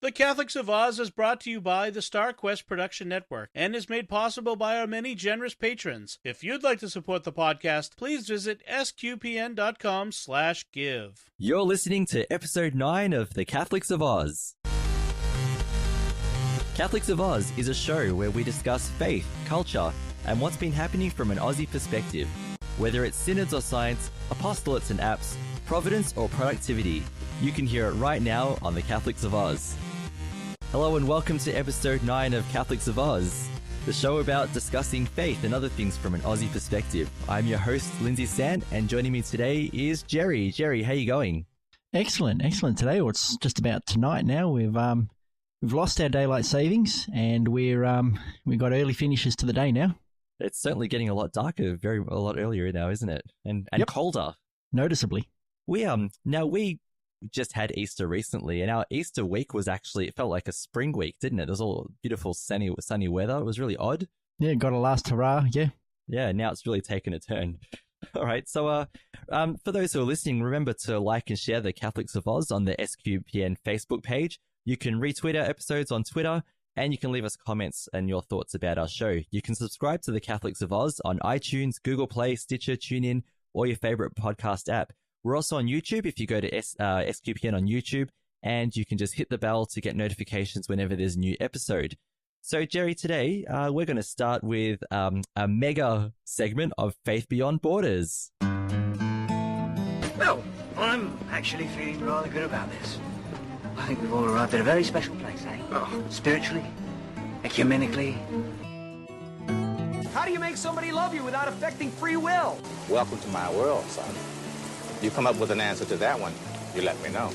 The Catholics of Oz is brought to you by the Star Quest Production Network and is made possible by our many generous patrons. If you'd like to support the podcast, please visit sqpn.com/give. You're listening to episode 9 of The Catholics of Oz. Catholics of Oz is a show where we discuss faith, culture, and what's been happening from an Aussie perspective. Whether it's synods or science, apostolates and apps, providence or productivity, you can hear it right now on The Catholics of Oz. Hello and welcome to episode 9 of Catholics of Oz, the show about discussing faith and other things from an Aussie perspective. I'm your host, Lindsay and joining me today is Gerry. Gerry, how you going? Excellent today, or it's just about tonight now. We've lost our daylight savings and we've got early finishes to the day now. It's certainly getting a lot darker, a lot earlier now, isn't it? And Yep. Colder. Noticeably. We just had Easter recently, and our Easter week was actually, it felt like a spring week, didn't it? There was all beautiful sunny weather. It was really odd. Yeah, got a last hurrah, yeah. Yeah, now it's really taken a turn. All right, so for those who are listening, remember to like and share the Catholics of Oz on the SQPN Facebook page. You can retweet our episodes on Twitter, and you can leave us comments and your thoughts about our show. You can subscribe to the Catholics of Oz on iTunes, Google Play, Stitcher, TuneIn, or your favorite podcast app. We're also on YouTube if you go to SQPN on YouTube, and you can just hit the bell to get notifications whenever there's a new episode. So, Gerry, today we're going to start with a mega segment of Faith Beyond Borders. Well, I'm actually feeling rather good about this. I think we've all arrived at a very special place, eh? Oh. Spiritually, ecumenically. How do you make somebody love you without affecting free will? Welcome to my world, son. You come up with an answer to that one, you let me know.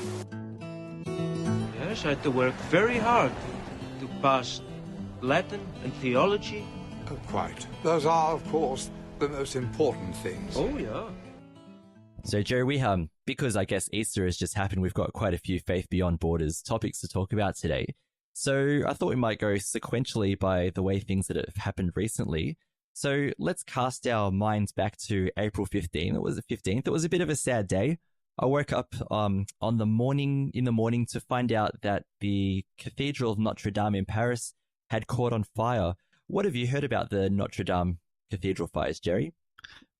Yes, I had to work very hard to pass Latin and theology. Oh, quite. Those are, of course, the most important things. Oh, yeah. So, Gerry, we because I guess Easter has just happened, we've got quite a few Faith Beyond Borders topics to talk about today. So I thought we might go sequentially by the way things that have happened recently. So let's cast our minds back to April 15th. It was the 15th. It was a bit of a sad day. I woke up in the morning to find out that the Cathedral of Notre Dame in Paris had caught on fire. What have you heard about the Notre Dame Cathedral fires, Gerry?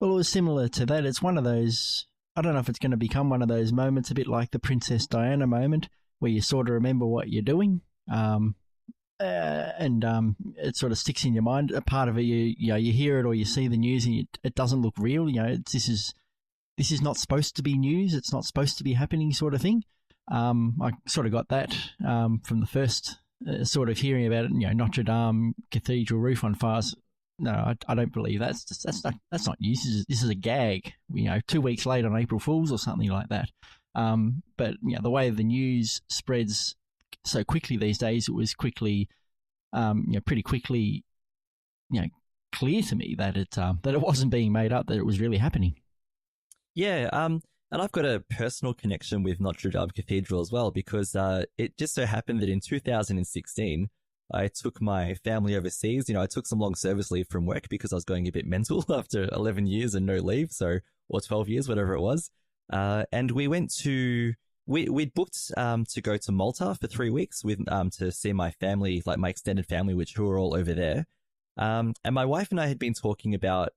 Well, it was similar to that. It's one of those, I don't know if it's going to become one of those moments, a bit like the Princess Diana moment, where you sort of remember what you're doing. And it sort of sticks in your mind. A part of it, you hear it or you see the news and it doesn't look real. This is not supposed to be news. It's not supposed to be happening, sort of thing. I sort of got that from the first sort of hearing about it. Notre Dame Cathedral roof on fire. No, I don't believe that. That's not news. This is a gag. 2 weeks late on April Fools or something like that. But the way the news spreads so quickly these days, it was quickly, pretty quickly, clear to me that it wasn't being made up, that it was really happening. Yeah, and I've got a personal connection with Notre Dame Cathedral as well, because it just so happened that in 2016, I took my family overseas. I took some long service leave from work because I was going a bit mental after 11 years and no leave, or 12 years, whatever it was. And we went to... We'd booked to go to Malta for 3 weeks with to see my family, like my extended family, who were all over there. And my wife and I had been talking about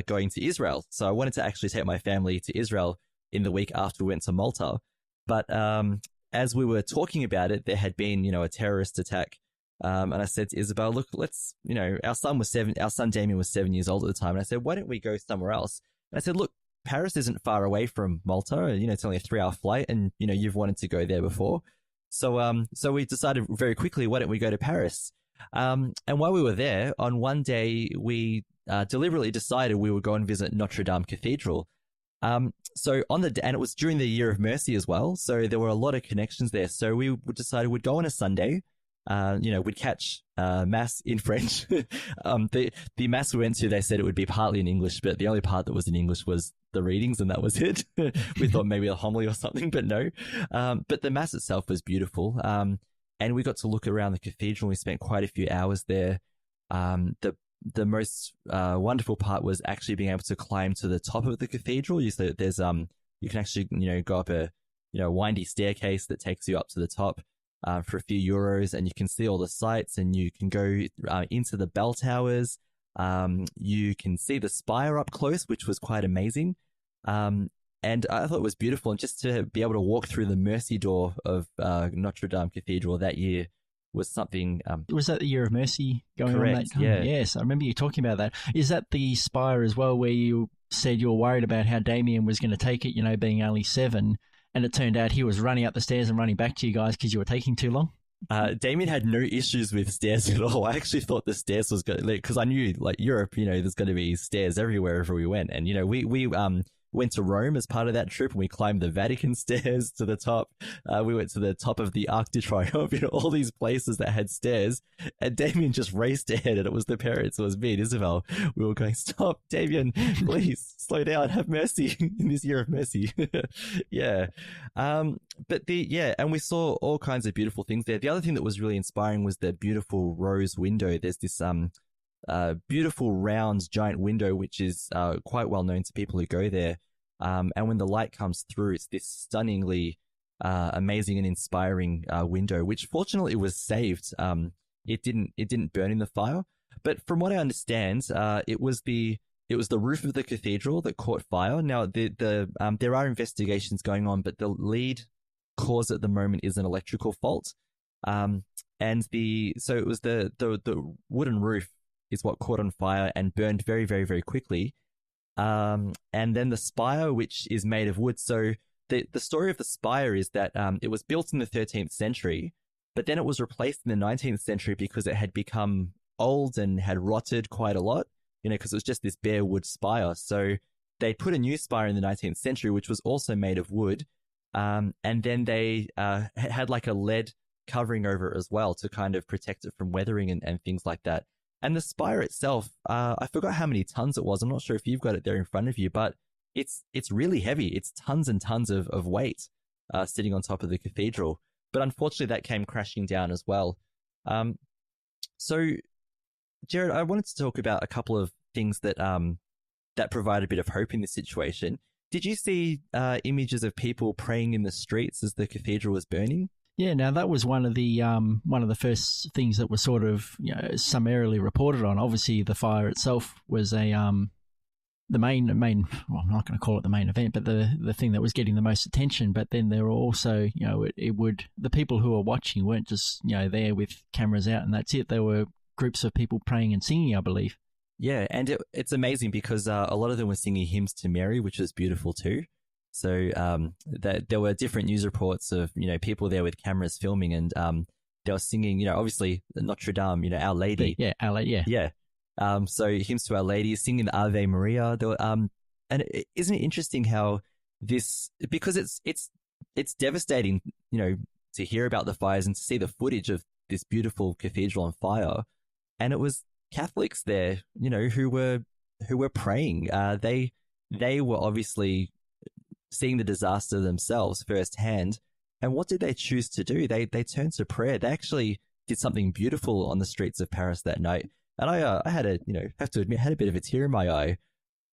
going to Israel. So I wanted to actually take my family to Israel in the week after we went to Malta. But as we were talking about it, there had been, a terrorist attack. And I said to Isabel, look, let's, our son Damien was 7 years old at the time. And I said, why don't we go somewhere else? And I said, look, Paris isn't far away from Malta. It's only a 3-hour flight, and you've wanted to go there before. So we decided very quickly, why don't we go to Paris? And while we were there, on one day we deliberately decided we would go and visit Notre Dame Cathedral. So and it was during the Year of Mercy as well. So there were a lot of connections there. So we decided we'd go on a Sunday. We'd catch mass in French. The mass we went to, they said it would be partly in English, but the only part that was in English was the readings, and that was it. We thought maybe a homily or something, but no. But the mass itself was beautiful. And we got to look around the cathedral. We spent quite a few hours there. The most wonderful part was actually being able to climb to the top of the cathedral. You can actually go up a windy staircase that takes you up to the top. for a few euros, and you can see all the sights, and you can go into the bell towers. You can see the spire up close, which was quite amazing. And I thought it was beautiful, and just to be able to walk through the Mercy door of Notre Dame Cathedral that year was something. Was that the Year of Mercy going correct, on that time? Yeah. Yes, I remember you talking about that. Is that the spire as well where you said you were worried about how Damien was going to take it, being only 7, and it turned out he was running up the stairs and running back to you guys because you were taking too long? Damien had no issues with stairs at all. I actually thought the stairs was good because I knew, like, Europe, there's going to be stairs everywhere we went. And, we went to Rome as part of that trip, and we climbed the Vatican stairs to the top. We went to the top of the Arc de Triomphe, all these places that had stairs. And Damien just raced ahead, and it was the parents. It was me and Isabel. We were going, "Stop, Damien, please slow down, have mercy in this Year of Mercy." Yeah. And we saw all kinds of beautiful things there. The other thing that was really inspiring was the beautiful rose window. There's this beautiful round giant window, which is quite well known to people who go there. And when the light comes through, it's this stunningly amazing and inspiring window, which fortunately was saved. It didn't burn in the fire. But from what I understand, it was the roof of the cathedral that caught fire. Now there are investigations going on, but the lead cause at the moment is an electrical fault. So it was the wooden roof is what caught on fire and burned very, very, very quickly. And then the spire, which is made of wood. So the story of the spire is that it was built in the 13th century, but then it was replaced in the 19th century because it had become old and had rotted quite a lot, because it was just this bare wood spire. So they put a new spire in the 19th century, which was also made of wood. And then they had like a lead covering over it as well to kind of protect it from weathering and things like that. And the spire itself, I forgot how many tons it was. I'm not sure if you've got it there in front of you, but it's really heavy. It's tons and tons of weight sitting on top of the cathedral. But unfortunately, that came crashing down as well. So, Jared, I wanted to talk about a couple of things that provide a bit of hope in this situation. Did you see images of people praying in the streets as the cathedral was burning? Yeah, now that was one of the first things that was sort of summarily reported on. Obviously, the fire itself was the main. Well, I'm not going to call it the main event, but the thing that was getting the most attention. But then there were also, the people who were watching weren't just there with cameras out and that's it. There were groups of people praying and singing, I believe. Yeah, and it's amazing because a lot of them were singing hymns to Mary, which was beautiful too. So that there were different news reports of people there with cameras filming, and they were singing obviously Notre Dame, Our Lady. Yeah, Our Lady. Yeah. So hymns to Our Lady, singing the Ave Maria. There were, isn't it interesting how this, because it's devastating to hear about the fires and to see the footage of this beautiful cathedral on fire, and it was Catholics there who were praying. They were obviously seeing the disaster themselves firsthand. And what did they choose to do? They turned to prayer. They actually did something beautiful on the streets of Paris that night. And I had have to admit, had a bit of a tear in my eye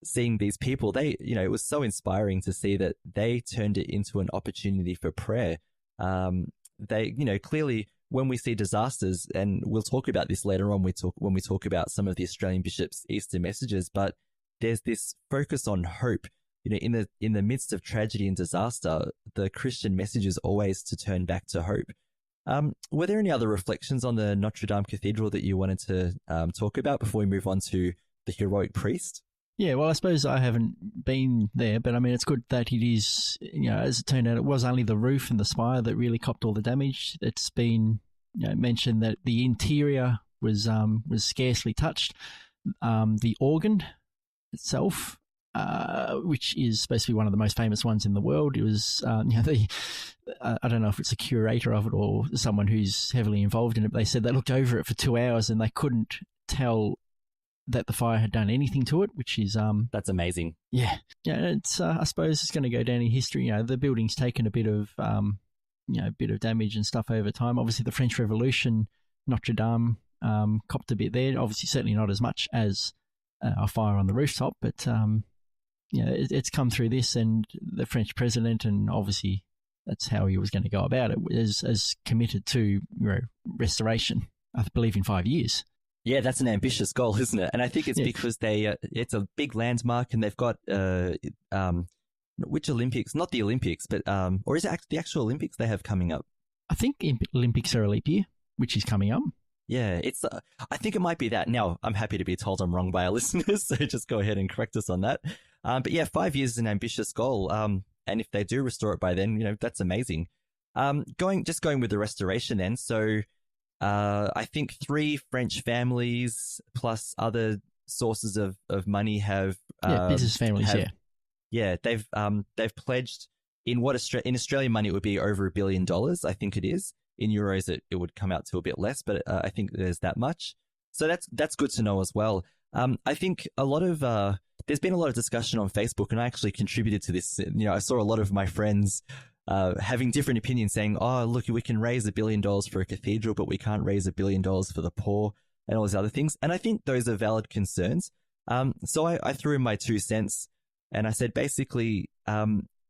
seeing these people. It was so inspiring to see that they turned it into an opportunity for prayer. They, clearly when we see disasters, and we'll talk about this later on, when we talk about some of the Australian bishops' Easter messages, but there's this focus on hope. In the midst of tragedy and disaster, the Christian message is always to turn back to hope. Were there any other reflections on the Notre Dame Cathedral that you wanted to talk about before we move on to the heroic priest? Yeah, well, I suppose I haven't been there, but I mean, it's good that it is, as it turned out, it was only the roof and the spire that really copped all the damage. It's been mentioned that the interior was scarcely touched. The organ itself, which is supposed to be one of the most famous ones in the world. It was, I don't know if it's a curator of it or someone who's heavily involved in it, but they said they looked over it for 2 hours and they couldn't tell that the fire had done anything to it, which is... That's amazing. Yeah. Yeah, it's, I suppose it's going to go down in history. The building's taken a bit of, bit of damage and stuff over time. Obviously, the French Revolution, Notre Dame copped a bit there. Obviously, certainly not as much as a fire on the rooftop, but... it's come through this, and the French president and obviously That's how he was going to go about it, as committed to restoration. I believe in 5 years. Yeah, that's an ambitious goal, isn't it? And I think it's because it's a big landmark, and they've got which Olympics? Not the Olympics, but or is it the actual Olympics they have coming up? I think Olympics are a leap year, which is coming up. Yeah, it's. I think it might be that. Now, I'm happy to be told I'm wrong by our listeners, so just go ahead and correct us on that. But yeah, 5 years is an ambitious goal. And if they do restore it by then, that's amazing. Going with the restoration then. So, I think 3 French families plus other sources of money have business families. They've pledged in in Australian money it would be over $1 billion. I think it is. In euros it would come out to a bit less, but I think there's that much. So that's good to know as well. I think there's been a lot of discussion on Facebook, and I actually contributed to this. I saw a lot of my friends having different opinions, saying, "Oh, look, we can raise $1 billion for a cathedral, but we can't raise $1 billion for the poor," and all these other things. And I think those are valid concerns. So I threw in my 2 cents, and I said, basically,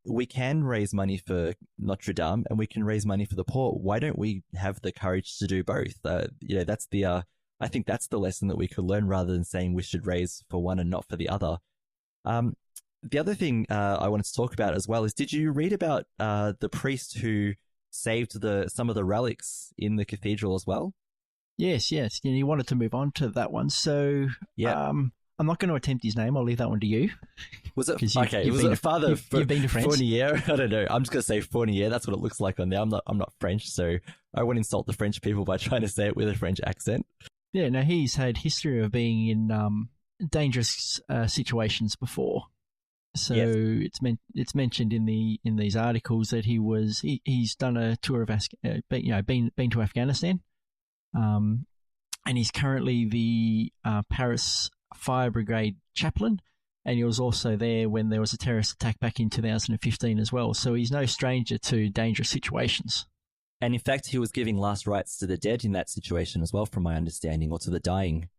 we can raise money for Notre Dame and we can raise money for the poor. Why don't we have the courage to do both? That's I think that's the lesson that we could learn, rather than saying we should raise for one and not for the other. The other thing I wanted to talk about as well is, did you read about the priest who saved some of the relics in the cathedral as well? Yes. You wanted to move on to that one. So I'm not going to attempt his name. I'll leave that one to you. Was it okay? Was it Father? You've been to France. Fournier? I don't know. I'm just going to say Fournier. That's what it looks like on there. I'm not French, so I won't insult the French people by trying to say it with a French accent. Yeah, no, he's had history of being in dangerous situations before. So it's mentioned in these articles that he's done a tour of been to Afghanistan, and he's currently the Paris Fire Brigade chaplain, and he was also there when there was a terrorist attack back in 2015 as well. So he's no stranger to dangerous situations. And in fact, he was giving last rites to the dead in that situation as well, from my understanding, or to the dying.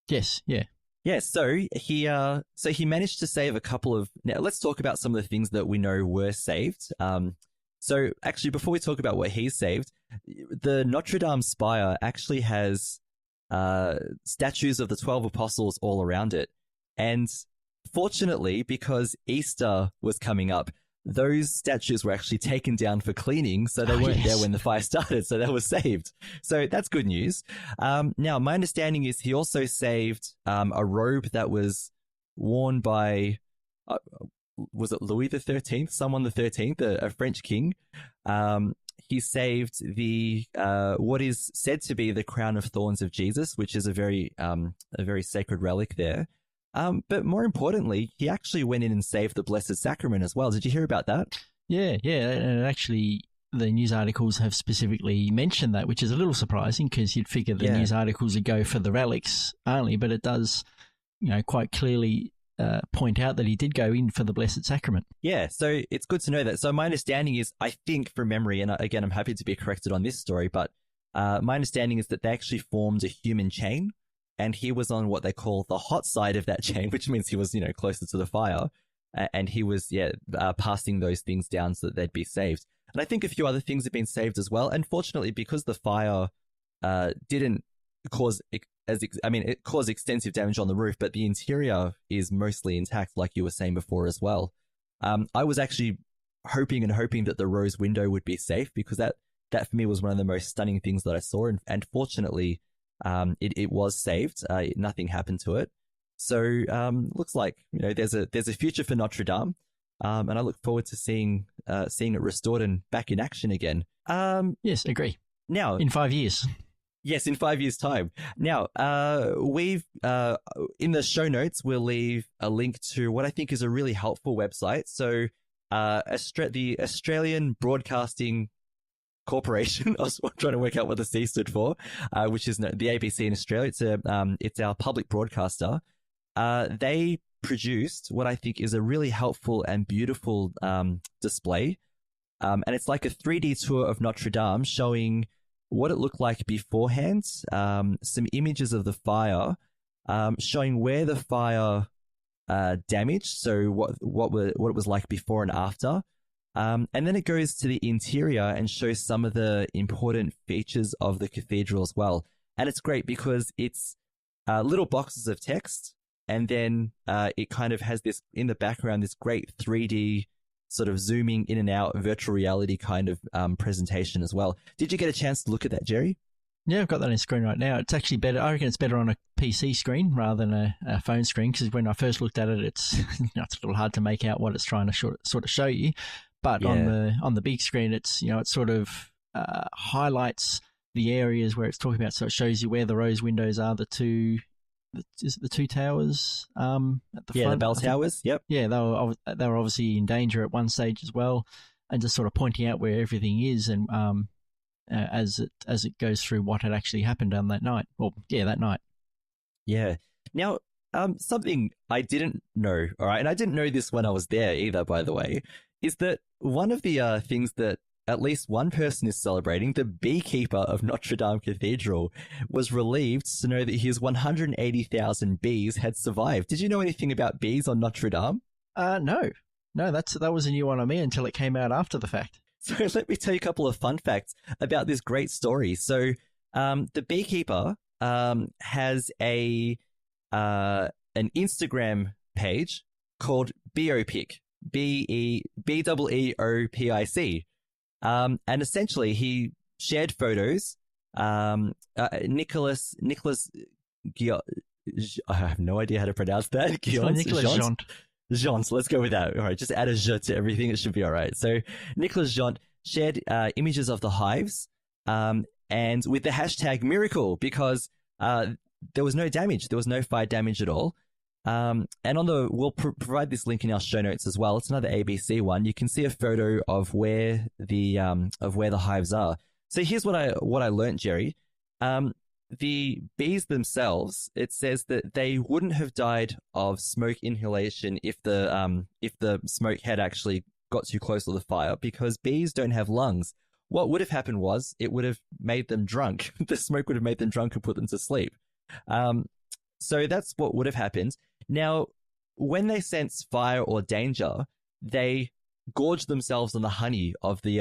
Yes, yeah. Yeah, so he managed to save a couple of... Now, let's talk about some of the things that we know were saved. So actually, before we talk about what he saved, the Notre Dame spire actually has statues of the 12 apostles all around it. And fortunately, because Easter was coming up, those statues were actually taken down for cleaning, so they weren't there when the fire started, so they were saved. So that's good news. Now, my understanding is he also saved a robe that was worn by, was it Louis XIII? Someone the 13th, a French king. He saved the what is said to be the crown of thorns of Jesus, which is a very sacred relic there. But more importantly, he actually went in and saved the Blessed Sacrament as well. Did you hear about that? Yeah. And actually, the news articles have specifically mentioned that, which is a little surprising, because you'd figure the news articles would go for the relics only, but it does, quite clearly point out that he did go in for the Blessed Sacrament. Yeah, so it's good to know that. So my understanding is, I think from memory, and again, I'm happy to be corrected on this story, but my understanding is that they actually formed a human chain, and he was on what they call the hot side of that chain, which means he was, closer to the fire, and he was, passing those things down so that they'd be saved. And I think a few other things have been saved as well. Unfortunately, because the fire didn't cause... it caused extensive damage on the roof, but the interior is mostly intact, like you were saying before as well. I was actually hoping that the rose window would be safe, because that for me was one of the most stunning things that I saw, and fortunately, it was saved. Nothing happened to it. So looks like there's a future for Notre Dame, and I look forward to seeing it restored and back in action again. Yes, agree. Now, in 5 years. Yes, in 5 years' time. Now, we've in the show notes, we'll leave a link to what I think is a really helpful website. So, the Australian Broadcasting Corporation, I was trying to work out what the C stood for, which is the ABC in Australia. It's our public broadcaster. They produced what I think is a really helpful and beautiful display. And it's like a 3D tour of Notre Dame, showing what it looked like beforehand, some images of the fire, showing where the fire damaged, so what it was like before and after, And then it goes to the interior and shows some of the important features of the cathedral as well. And it's great because it's little boxes of text, and then it kind of has this, in the background, this great 3D sort of zooming in and out virtual reality kind of presentation as well. Did you get a chance to look at that, Gerry? Yeah, I've got that on screen right now. It's actually better. I reckon it's better on a PC screen rather than a phone screen, because when I first looked at it, it's it's a little hard to make out what it's trying to sort of show you. But on the big screen, it's it sort of highlights the areas where it's talking about, so it shows you where the rose windows are. The two towers at the front? The bell towers. Yep. Yeah, they were obviously in danger at one stage as well, and just sort of pointing out where everything is, and as it goes through what had actually happened on that night. Well, yeah, that night. Yeah. Now, something I didn't know, all right, and I didn't know this when I was there either, by the way, is that one of the things that at least one person is celebrating, the beekeeper of Notre Dame Cathedral, was relieved to know that his 180,000 bees had survived. Did you know anything about bees on Notre Dame? No, that was a new one on me until it came out after the fact. So let me tell you a couple of fun facts about this great story. So the beekeeper has an Instagram page called Beeopic, Beeopic. And essentially he shared photos. Nicholas, I have no idea how to pronounce that. Nicholas Jean, so let's go with that. All right, just add a je to everything. It should be all right. So Nicholas Jean shared images of the hives and with the hashtag miracle, because there was no damage. There was no fire damage at all. And we'll provide this link in our show notes as well. It's another ABC one. You can see a photo of where the hives are. So here's what I learned, Gerry. The bees themselves, it says that they wouldn't have died of smoke inhalation if the smoke had actually got too close to the fire, because bees don't have lungs. What would have happened was it would have made them drunk. The smoke would have made them drunk and put them to sleep. So that's what would have happened. Now, when they sense fire or danger, they gorge themselves on the honey of the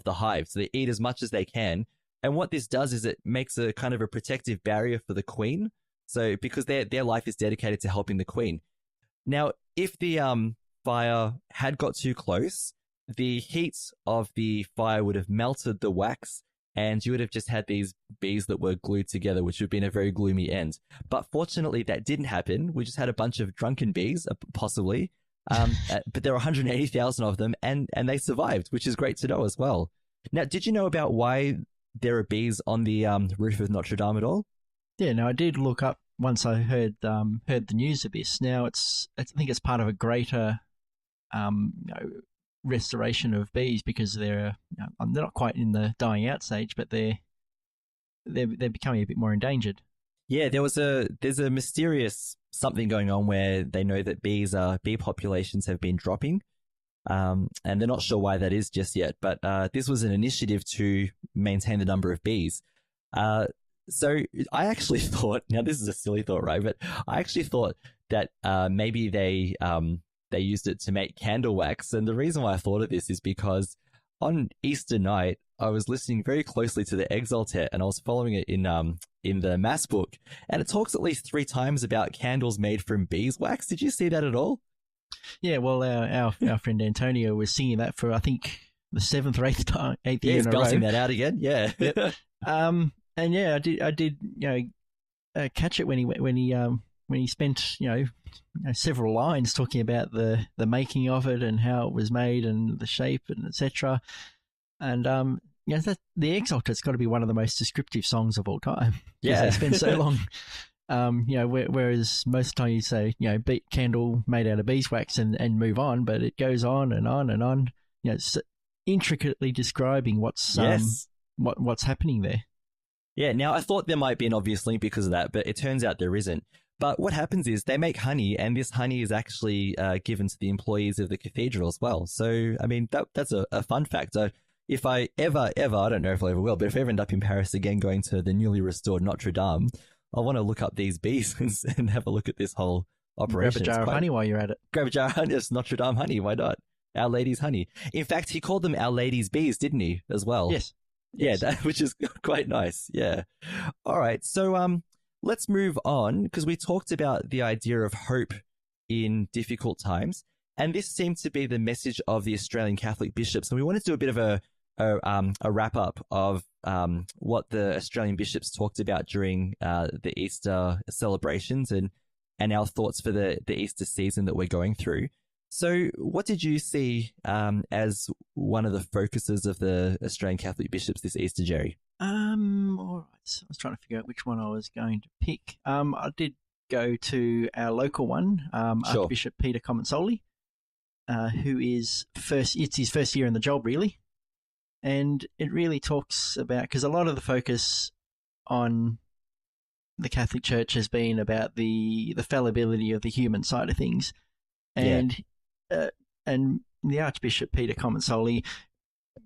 hive. So they eat as much as they can. And what this does is it makes a kind of a protective barrier for the queen. So because their life is dedicated to helping the queen. Now, if the fire had got too close, the heat of the fire would have melted the wax, and you would have just had these bees that were glued together, which would have been a very gloomy end. But fortunately, that didn't happen. We just had a bunch of drunken bees, possibly. But there were 180,000 of them, and they survived, which is great to know as well. Now, did you know about why there are bees on the roof of Notre Dame at all? Yeah, no, I did look up once I heard the news of this. Now, I think it's part of a greater restoration of bees, because they're not quite in the dying out stage, but they're becoming a bit more endangered. Yeah, there's a mysterious something going on where they know that bee populations have been dropping, and they're not sure why that is just yet. But this was an initiative to maintain the number of bees. So I actually thought, now this is a silly thought, right? But I actually thought that maybe they used it to make candle wax. And the reason why I thought of this is because on Easter night, I was listening very closely to the Exaltet, and I was following it in the Mass book, and it talks at least 3 times about candles made from beeswax. Did you see that at all? Yeah, well, our friend Antonio was singing that for, I think, the 7th or 8th year he's in a row. belting that out again. Yeah. Yep. And yeah, I did catch it when he spent several lines talking about the making of it and how it was made and the shape and etc. And the Exaltet's got to be one of the most descriptive songs of all time. Yeah, they spend so long. Whereas most of the time you say candle made out of beeswax and move on, but it goes on and on and on. It's intricately describing what's happening there. Yeah, now I thought there might be an obvious link because of that, but it turns out there isn't. But what happens is they make honey, and this honey is actually given to the employees of the cathedral as well. So, I mean, that's a fun fact. If I ever, I don't know if I ever will, but if I ever end up in Paris again going to the newly restored Notre Dame, I want to look up these bees and have a look at this whole operation. Grab a jar of honey while you're at it. Grab a jar of honey, it's Notre Dame honey, why not? Our Lady's honey. In fact, he called them Our Lady's bees, didn't he, as well? Yes. Yeah, which is quite nice. Yeah. All right. So let's move on, because we talked about the idea of hope in difficult times, and this seemed to be the message of the Australian Catholic bishops. And we wanted to do a bit of a wrap up of what the Australian bishops talked about during the Easter celebrations and our thoughts for the Easter season that we're going through. So what did you see as one of the focuses of the Australian Catholic bishops this Easter, Gerry? All right. So I was trying to figure out which one I was going to pick. I did go to our local one, Sure. Archbishop Peter Comensoli, who is it's his first year in the job, really. And it really talks about, because a lot of the focus on the Catholic Church has been about the fallibility of the human side of things. And and the Archbishop Peter Comensoli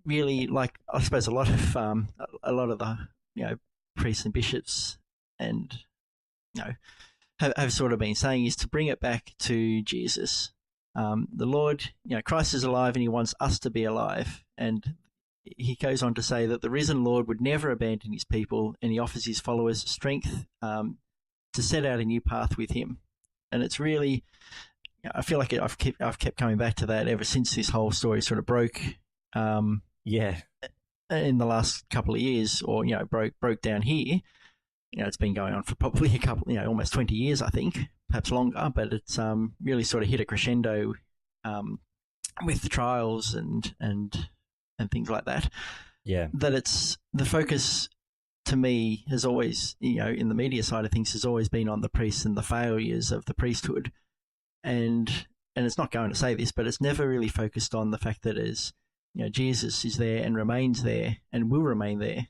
really, like, I suppose a lot of the priests and bishops and have sort of been saying, is to bring it back to Jesus. The Lord, Christ is alive, and he wants us to be alive. And he goes on to say that the risen Lord would never abandon his people, and he offers his followers strength to set out a new path with him. And it's really, I feel like I've kept coming back to that ever since this whole story sort of broke. In the last couple of years, or broke down here. It's been going on for probably a couple, almost 20 years, I think, perhaps longer. But it's really sort of hit a crescendo with the trials and things like that. Yeah, that it's the focus to me has always, in the media side of things, has always been on the priests and the failures of the priesthood, and it's not going to say this, but it's never really focused on the fact that Jesus is there and remains there and will remain there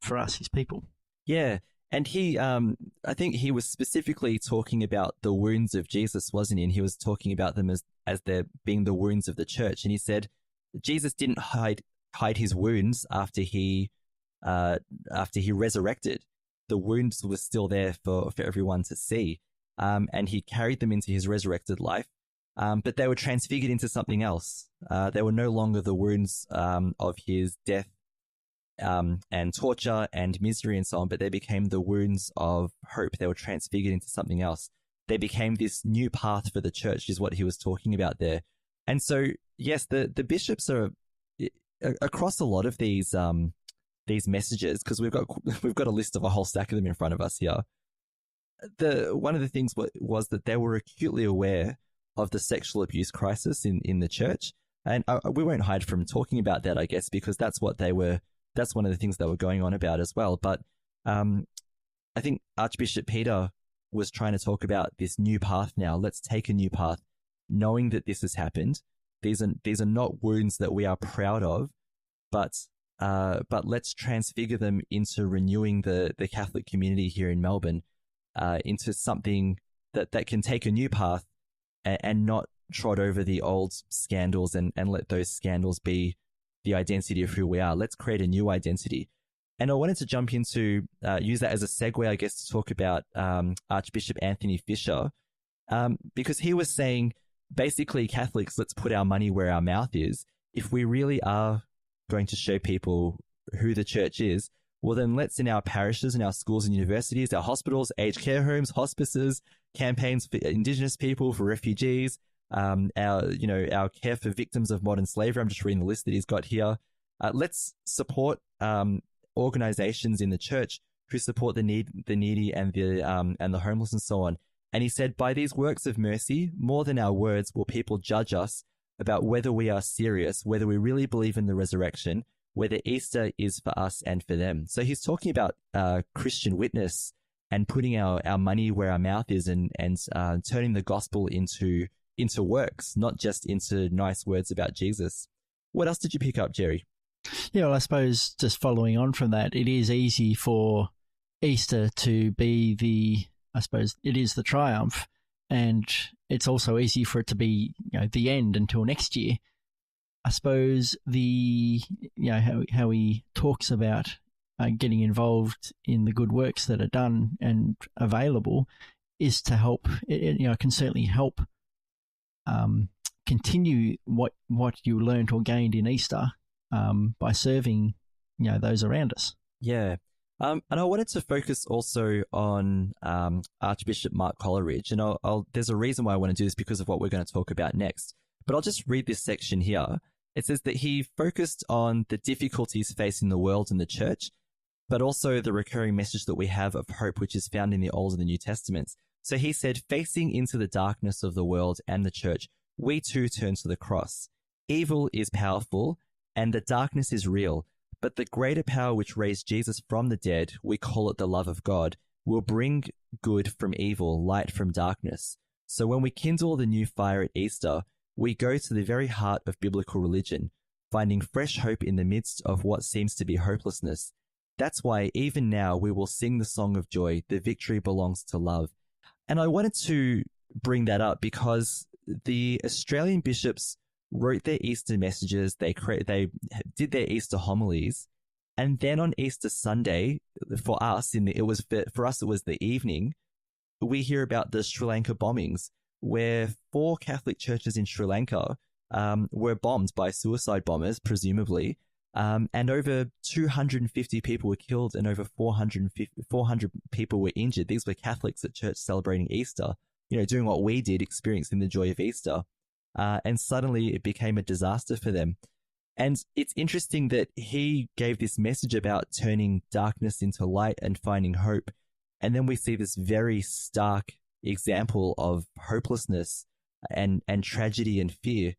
for us, his people. Yeah, and he, I think he was specifically talking about the wounds of Jesus, wasn't he? And he was talking about them as they're being the wounds of the church. And he said Jesus didn't hide his wounds after he resurrected. The wounds were still there for everyone to see, and he carried them into his resurrected life. But they were transfigured into something else. They were no longer the wounds of his death and torture and misery and so on, but they became the wounds of hope. They were transfigured into something else. They became this new path for the church, is what he was talking about there. And so, yes, the bishops are across a lot of these messages, because we've got a list of a whole stack of them in front of us here. One of the things was that they were acutely aware of the sexual abuse crisis in the church. And we won't hide from talking about that, I guess, because that's one of the things they were going on about as well. But I think Archbishop Peter was trying to talk about this new path now. Let's take a new path, knowing that this has happened. These are not wounds that we are proud of, but let's transfigure them into renewing the Catholic community here in Melbourne into something that can take a new path and not trot over the old scandals and let those scandals be the identity of who we are. Let's create a new identity. And I wanted to jump into, use that as a segue, I guess, to talk about Archbishop Anthony Fisher, because he was saying, basically, Catholics, let's put our money where our mouth is. If we really are going to show people who the church is, well, then let's, in our parishes and our schools and universities, our hospitals, aged care homes, hospices, campaigns for Indigenous people, for refugees, our care for victims of modern slavery. I'm just reading the list that he's got here. Let's support organizations in the church who support the needy and the homeless and so on. And he said, by these works of mercy, more than our words, will people judge us about whether we are serious, whether we really believe in the resurrection, whether Easter is for us and for them. So he's talking about Christian witness and putting our money where our mouth is, and turning the gospel into works, not just into nice words about Jesus. What else did you pick up, Gerry? Yeah, well, I suppose just following on from that, it is easy for Easter to be it is the triumph, and it's also easy for it to be, the end until next year. I suppose how he talks about getting involved in the good works that are done and available is to help. It can certainly help continue what you learned or gained in Easter by serving, those around us. Yeah. And I wanted to focus also on Archbishop Mark Coleridge. And there's a reason why I want to do this because of what we're going to talk about next. But I'll just read this section here. It says that he focused on the difficulties facing the world and the church, but also the recurring message that we have of hope, which is found in the Old and the New Testaments. So he said, facing into the darkness of the world and the church, we too turn to the cross. Evil is powerful and the darkness is real. But the greater power which raised Jesus from the dead, we call it the love of God, will bring good from evil, light from darkness. So when we kindle the new fire at Easter, we go to the very heart of biblical religion, finding fresh hope in the midst of what seems to be hopelessness. That's why even now we will sing the song of joy, the victory belongs to love. And I wanted to bring that up because the Australian bishops wrote their Easter messages, they did their Easter homilies, and then on Easter Sunday, for us, it was the evening, we hear about the Sri Lanka bombings, where 4 Catholic churches in Sri Lanka were bombed by suicide bombers, presumably, and over 250 people were killed and over 400 people were injured. These were Catholics at church celebrating Easter, doing what we did, experiencing the joy of Easter. And suddenly it became a disaster for them. And it's interesting that he gave this message about turning darkness into light and finding hope. And then we see this very stark example of hopelessness and tragedy and fear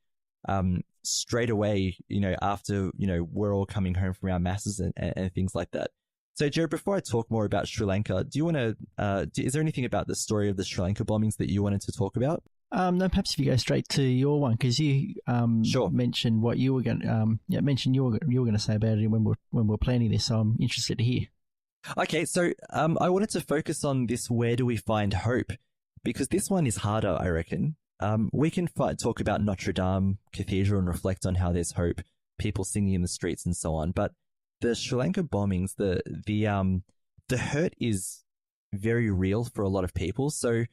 straight away, after, we're all coming home from our masses and things like that. So, Gerry, before I talk more about Sri Lanka, do you want to, is there anything about the story of the Sri Lanka bombings that you wanted to talk about? No, perhaps if you go straight to your one, because you Sure. mentioned what you were going to say about it when we're planning this. So I'm interested to hear. Okay, so I wanted to focus on this. Where do we find hope? Because this one is harder, I reckon. We can talk about Notre Dame Cathedral and reflect on how there's hope, people singing in the streets and so on. But the Sri Lanka bombings, the hurt is very real for a lot of people. So,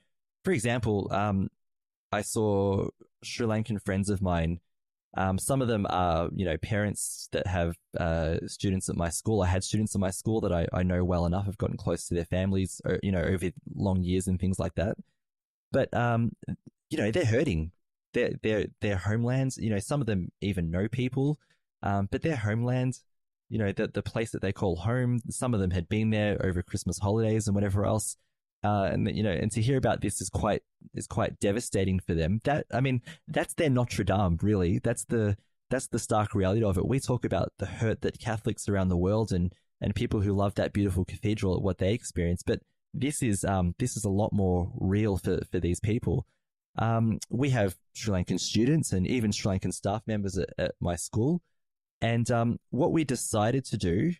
for example, I saw Sri Lankan friends of mine. Some of them are, parents that have students at my school. I had students at my school that I know well enough. I've gotten close to their families, over long years and things like that. But, they're hurting. Their homelands, some of them even know people, but their homeland, the place that they call home, some of them had been there over Christmas holidays and whatever else. And to hear about this is quite devastating for them. That's their Notre Dame, really. That's the stark reality of it. We talk about the hurt that Catholics around the world and people who love that beautiful cathedral, what they experience, but this is a lot more real for these people. We have Sri Lankan students and even Sri Lankan staff members at my school, and what we decided to do.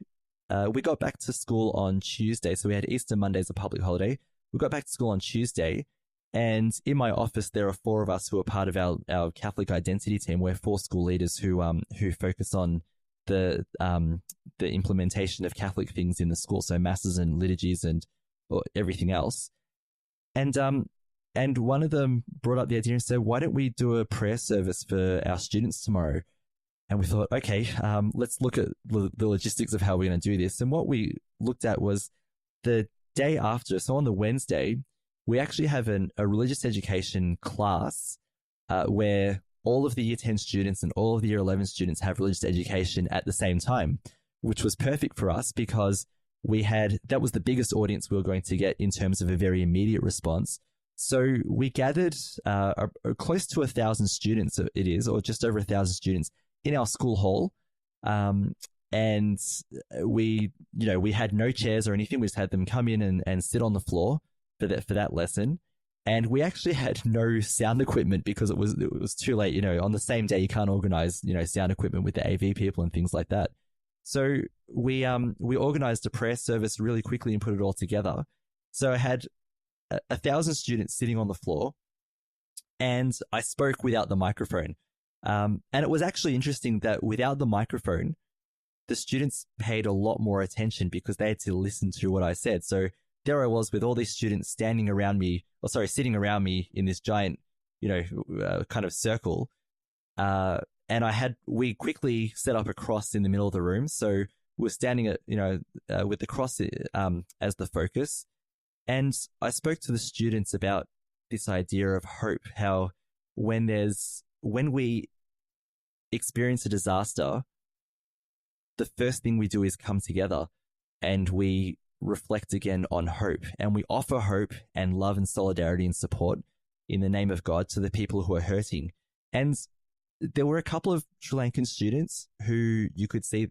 We got back to school on Tuesday. So we had Easter Monday as a public holiday. We got back to school on Tuesday. And in my office, there are 4 of us who are part of our Catholic identity team. We're 4 school leaders who focus on the implementation of Catholic things in the school. So masses and liturgies and everything else. And one of them brought up the idea and said, why don't we do a prayer service for our students tomorrow? And we thought, okay, let's look at the logistics of how we're going to do this. And what we looked at was the day after. So on the Wednesday, we actually have a religious education class where all of the Year 10 students and all of the Year 11 students have religious education at the same time, which was perfect for us because that was the biggest audience we were going to get in terms of a very immediate response. So we gathered close to 1,000 students, or just over 1,000 students in our school hall. And we had no chairs or anything. We just had them come in and sit on the floor for that lesson. And we actually had no sound equipment because it was too late. On the same day, you can't organize, sound equipment with the AV people and things like that. So we organized a prayer service really quickly and put it all together. So I had 1,000 students sitting on the floor, and I spoke without the microphone. And it was actually interesting that without the microphone, the students paid a lot more attention because they had to listen to what I said. So there I was with all these students sitting around me in this giant, kind of circle, And we quickly set up a cross in the middle of the room. So we're standing at, with the cross as the focus. And I spoke to the students about this idea of hope, how when we experience a disaster, the first thing we do is come together and we reflect again on hope, and we offer hope and love and solidarity and support in the name of God to the people who are hurting. And there were a couple of Sri Lankan students who you could see,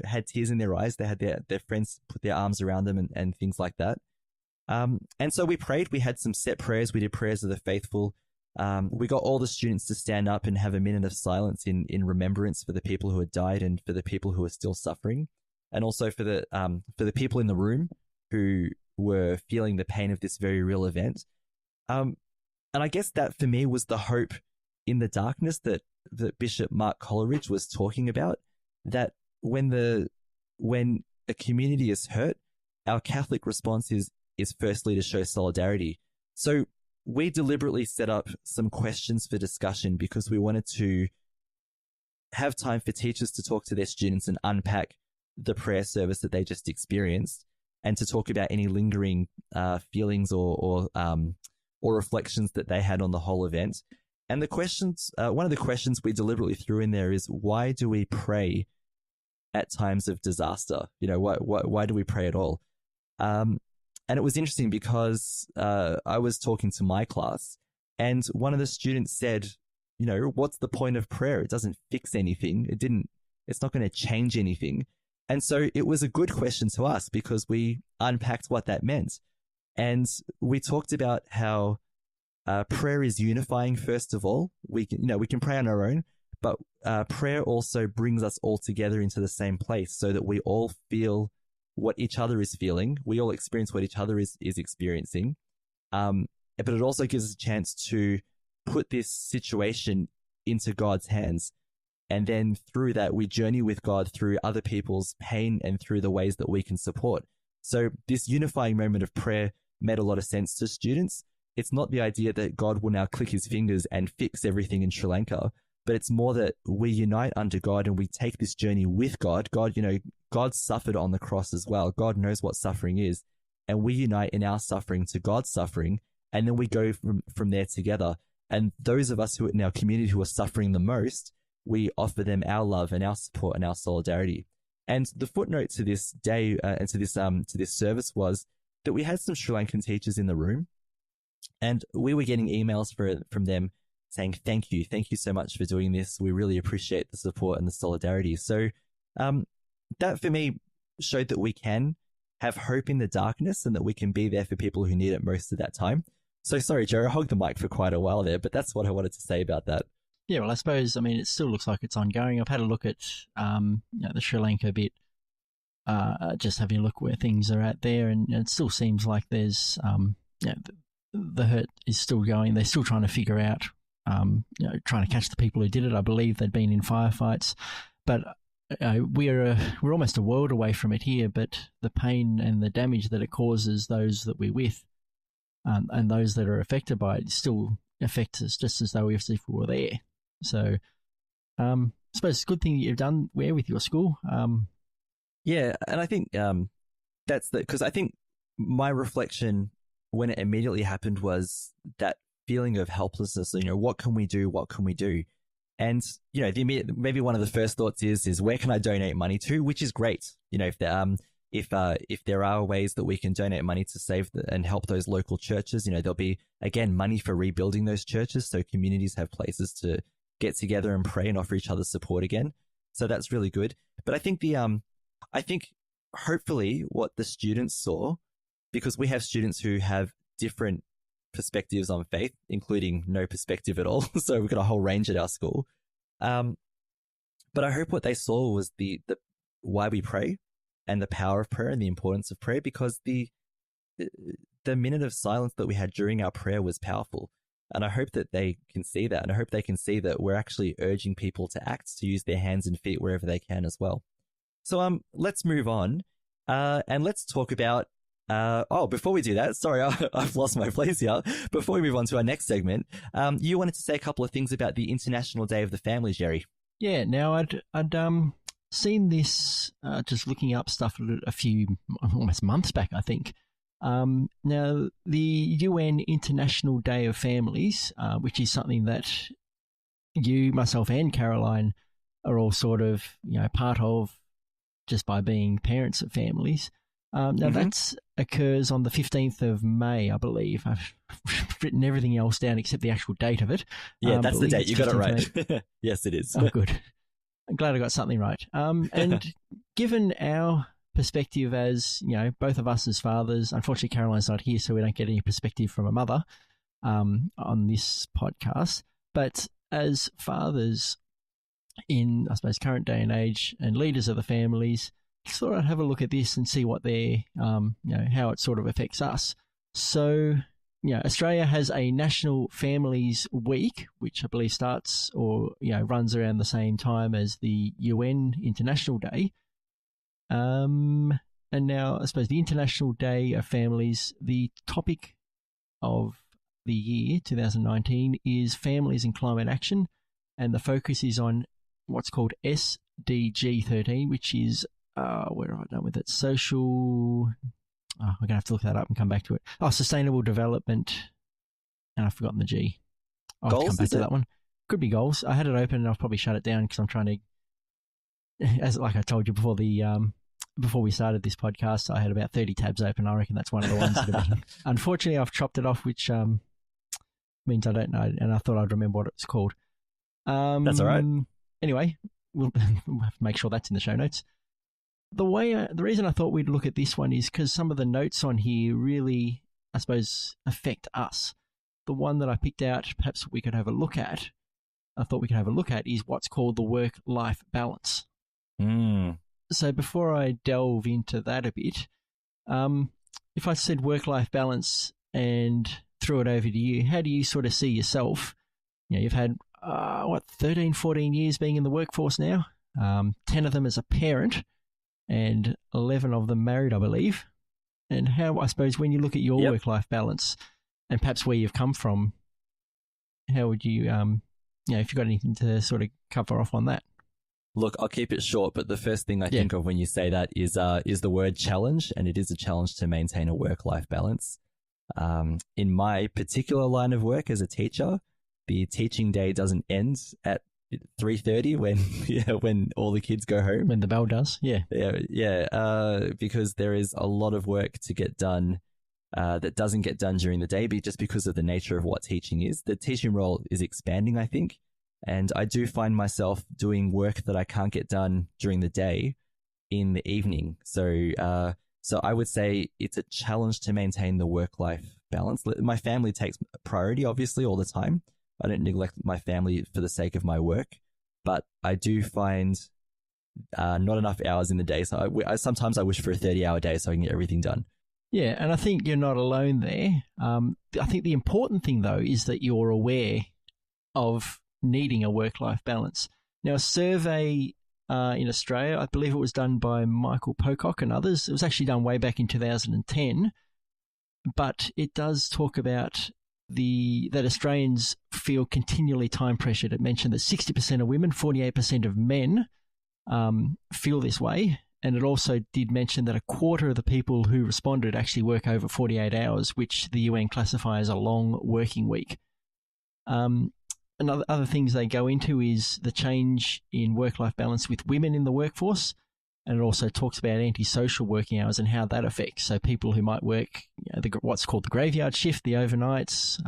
had tears in their eyes. They had their friends put their arms around them and things like that. And so we prayed. We had some set prayers. We did prayers of the faithful. We got all the students to stand up and have a minute of silence in remembrance for the people who had died and for the people who are still suffering, and also for the people in the room who were feeling the pain of this very real event. And I guess that for me was the hope in the darkness that Bishop Mark Coleridge was talking about, that when a community is hurt, our Catholic response is firstly to show solidarity. So we deliberately set up some questions for discussion because we wanted to have time for teachers to talk to their students and unpack the prayer service that they just experienced, and to talk about any lingering feelings or reflections that they had on the whole event. And the questions, one of the questions we deliberately threw in there is, why do we pray at times of disaster? Why do we pray at all? And it was interesting because I was talking to my class, and one of the students said, what's the point of prayer? It doesn't fix anything. It's not going to change anything. And so it was a good question to ask because we unpacked what that meant. And we talked about how prayer is unifying, first of all. We can pray on our own, but prayer also brings us all together into the same place so that we all feel what each other is feeling. We all experience what each other is experiencing. But it also gives us a chance to put this situation into God's hands. And then through that, we journey with God through other people's pain and through the ways that we can support. So this unifying moment of prayer made a lot of sense to students. It's not the idea that God will now click his fingers and fix everything in Sri Lanka, but it's more that we unite under God and we take this journey with God. God suffered on the cross as well. God knows what suffering is. And we unite in our suffering to God's suffering. And then we go from there together. And those of us who are in our community who are suffering the most, we offer them our love and our support and our solidarity. And the footnote to this day and to this service was that we had some Sri Lankan teachers in the room, and we were getting emails from them saying, thank you so much for doing this. We really appreciate the support and the solidarity. So that for me showed that we can have hope in the darkness and that we can be there for people who need it most at that time. So sorry, Joe, I hogged the mic for quite a while there, but that's what I wanted to say about that. Yeah, well, I suppose, it still looks like it's ongoing. I've had a look at the Sri Lanka bit, just having a look where things are at there, and it still seems like there's, the hurt is still going. They're still trying to figure out, trying to catch the people who did it. I believe they'd been in firefights, but we're almost a world away from it here, but the pain and the damage that it causes those that we're with and those that are affected by it still affects us just as though if we were there. So I suppose it's a good thing that you've done with your school. Yeah, and I think that's because I think my reflection when it immediately happened was that feeling of helplessness. What can we do? What can we do? And maybe one of the first thoughts is where can I donate money to? Which is great. If there are ways that we can donate money to save and help those local churches, there'll be again money for rebuilding those churches, so communities have places to get together and pray and offer each other support again. So that's really good. But I think I think hopefully what the students saw, because we have students who have different perspectives on faith, including no perspective at all. So we've got a whole range at our school. But I hope what they saw was the why we pray and the power of prayer and the importance of prayer, because the minute of silence that we had during our prayer was powerful. And I hope that they can see that. And I hope they can see that we're actually urging people to act, to use their hands and feet wherever they can as well. So let's move on and let's talk about Before we do that, sorry, I've lost my place here. Before we move on to our next segment, you wanted to say a couple of things about the International Day of the Family, Gerry. Yeah, now I'd seen this just looking up stuff a few almost months back, I think. Now the UN International Day of Families, which is something that you, myself, and Caroline are all sort of part of just by being parents of families. Now that occurs on the 15th of May, I believe. I've written everything else down except the actual date of it. Yeah, that's the date. You got it right. Yes, it is. Oh, good. I'm glad I got something right. And given our perspective as, both of us as fathers, unfortunately Caroline's not here, so we don't get any perspective from a mother on this podcast. But as fathers in, I suppose, current day and age and leaders of the families, just thought I'd have a look at this and see what their, how it sort of affects us. So, Australia has a National Families Week, which I believe starts or, runs around the same time as the UN International Day. And now, I suppose, the International Day of Families, the topic of the year 2019 is families and climate action, and the focus is on what's called SDG 13, which is where have I done with it? Social. I'm going to have to look that up and come back to it. Sustainable development. And I've forgotten the G. I'll have to come back to that one. Could be goals. I had it open and I'll probably shut it down because I'm trying to, like I told you before before we started this podcast, I had about 30 tabs open. I reckon that's one of the ones that have been. Unfortunately, I've chopped it off, which means I don't know, and I thought I'd remember what it was called. That's all right. Anyway, we'll have to make sure that's in the show notes. The reason I thought we'd look at this one is because some of the notes on here really, I suppose, affect us. The one that I picked out, perhaps we could have a look at, is what's called the work-life balance. So before I delve into that a bit, if I said work-life balance and threw it over to you, how do you sort of see yourself? You've had, 13, 14 years being in the workforce now, 10 of them as a parent, and 11 of them married, I believe. And how, I suppose, when you look at your work-life balance and perhaps where you've come from, how would you, if you've got anything to sort of cover off on that? Look, I'll keep it short, but the first thing I think of when you say that is the word challenge, and it is a challenge to maintain a work-life balance. In my particular line of work as a teacher, the teaching day doesn't end at 3:30 when all the kids go home. When the bell does, because there is a lot of work to get done that doesn't get done during the day, just because of the nature of what teaching is. The teaching role is expanding, I think, and I do find myself doing work that I can't get done during the day in the evening. So I would say it's a challenge to maintain the work-life balance. My family takes priority, obviously, all the time. I don't neglect my family for the sake of my work, but I do find not enough hours in the day. So sometimes I wish for a 30-hour day so I can get everything done. Yeah, and I think you're not alone there. I think the important thing, though, is that you're aware of needing a work-life balance. Now, a survey in Australia, I believe it was done by Michael Pocock and others. It was actually done way back in 2010, but it does talk about that Australians feel continually time pressured. It mentioned that 60% of women, 48% of men feel this way. And it also did mention that a quarter of the people who responded actually work over 48 hours, which the UN classify as a long working week. And other things they go into is the change in work-life balance with women in the workforce. And it also talks about antisocial working hours and how that affects. So people who might work what's called the graveyard shift, the overnights,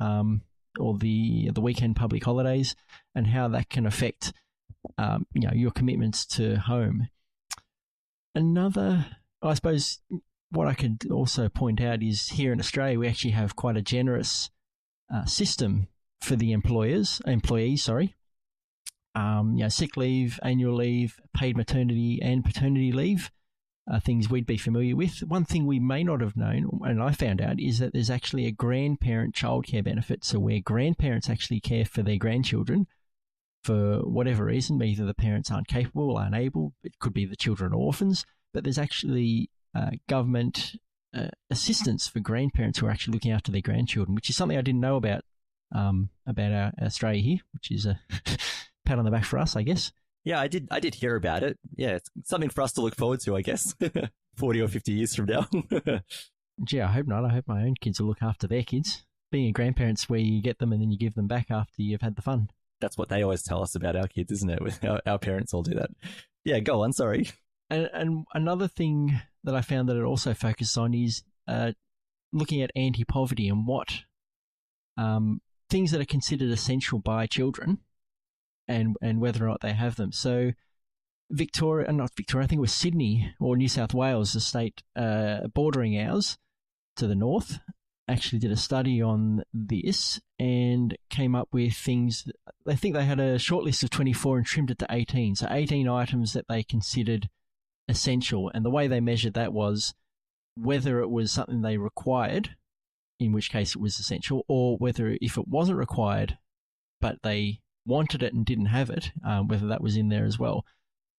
or the weekend public holidays, and how that can affect your commitments to home. Another, I suppose, what I could also point out is here in Australia we actually have quite a generous system for the employees. Sick leave, annual leave, paid maternity and paternity leave, things we'd be familiar with. One thing we may not have known, and I found out, is that there's actually a grandparent childcare benefit. So where grandparents actually care for their grandchildren for whatever reason, either the parents aren't capable or unable, it could be the children are orphans, but there's actually government assistance for grandparents who are actually looking after their grandchildren, which is something I didn't know about our Australia here, which is a pat on the back for us, I guess. Yeah, I did hear about it. Yeah, it's something for us to look forward to, I guess, 40 or 50 years from now. Gee, I hope not. I hope my own kids will look after their kids. Being a grandparent's where you get them and then you give them back after you've had the fun. That's what they always tell us about our kids, isn't it? With our parents all do that. Yeah, go on, sorry. And another thing that I found that it also focuses on is looking at anti-poverty and what things that are considered essential by children and whether or not they have them. So not Victoria, I think it was Sydney or New South Wales, the state bordering ours to the north, actually did a study on this and came up with things. They think they had a short list of 24 and trimmed it to 18. So 18 items that they considered essential. And the way they measured that was whether it was something they required, in which case it was essential, or whether if it wasn't required, but they wanted it and didn't have it, whether that was in there as well.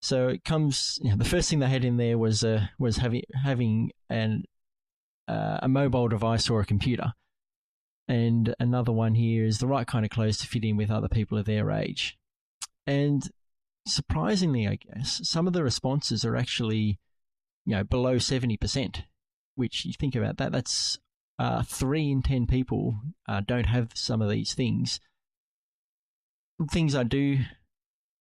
So it comes, the first thing they had in there was having a mobile device or a computer. And another one here is the right kind of clothes to fit in with other people of their age. And surprisingly, I guess, some of the responses are actually, below 70%, which you think about that, that's 3 in 10 people don't have some of these things. Things I do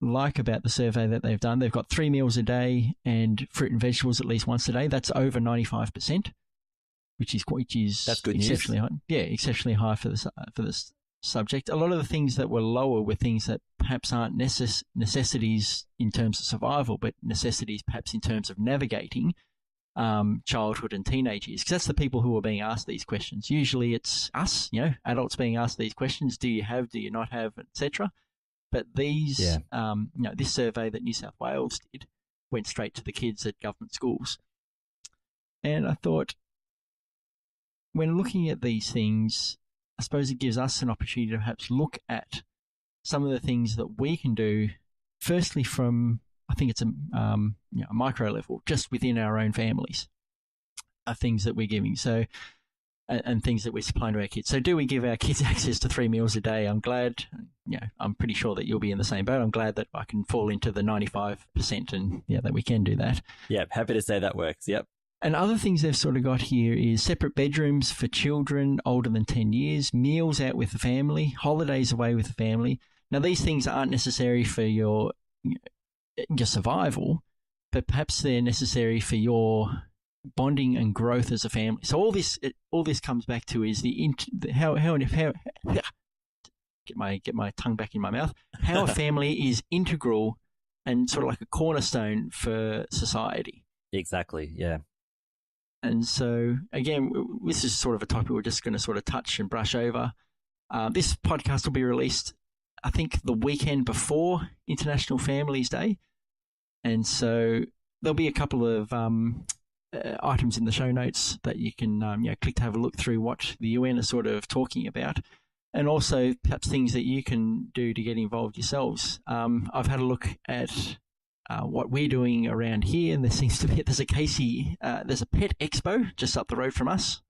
like about the survey that they've done, they've got 3 meals a day and fruit and vegetables at least once a day. That's over 95%, which is that's good exceptionally news. High. Yeah, exceptionally high for this subject. A lot of the things that were lower were things that perhaps aren't necessities in terms of survival, but necessities perhaps in terms of navigating childhood and teenage years, because that's the people who are being asked these questions. Usually it's us, adults being asked these questions: do you have, do you not have, etc. But these, this survey that New South Wales did went straight to the kids at government schools. And I thought, when looking at these things, I suppose it gives us an opportunity to perhaps look at some of the things that we can do, firstly from, I think it's a micro level, just within our own families, are things that we're giving. So, and things that we're supplying to our kids. So do we give our kids access to 3 meals a day? I'm glad, I'm pretty sure that you'll be in the same boat. I'm glad that I can fall into the 95% and that we can do that. Yeah, happy to say that works. Yep. And other things they've sort of got here is separate bedrooms for children older than 10 years, meals out with the family, holidays away with the family. Now, these things aren't necessary for your survival, but perhaps they're necessary for your bonding and growth as a family. So all this comes back to is how get my tongue back in my mouth. How a family is integral and sort of like a cornerstone for society. Exactly. Yeah. And so again, this is sort of a topic we're just going to sort of touch and brush over. This podcast will be released, I think, the weekend before International Families Day, and so there'll be a couple of items in the show notes that you can click to have a look through what the UN is sort of talking about, and also perhaps things that you can do to get involved yourselves. I've had a look at what we're doing around here, and there's a pet expo just up the road from us.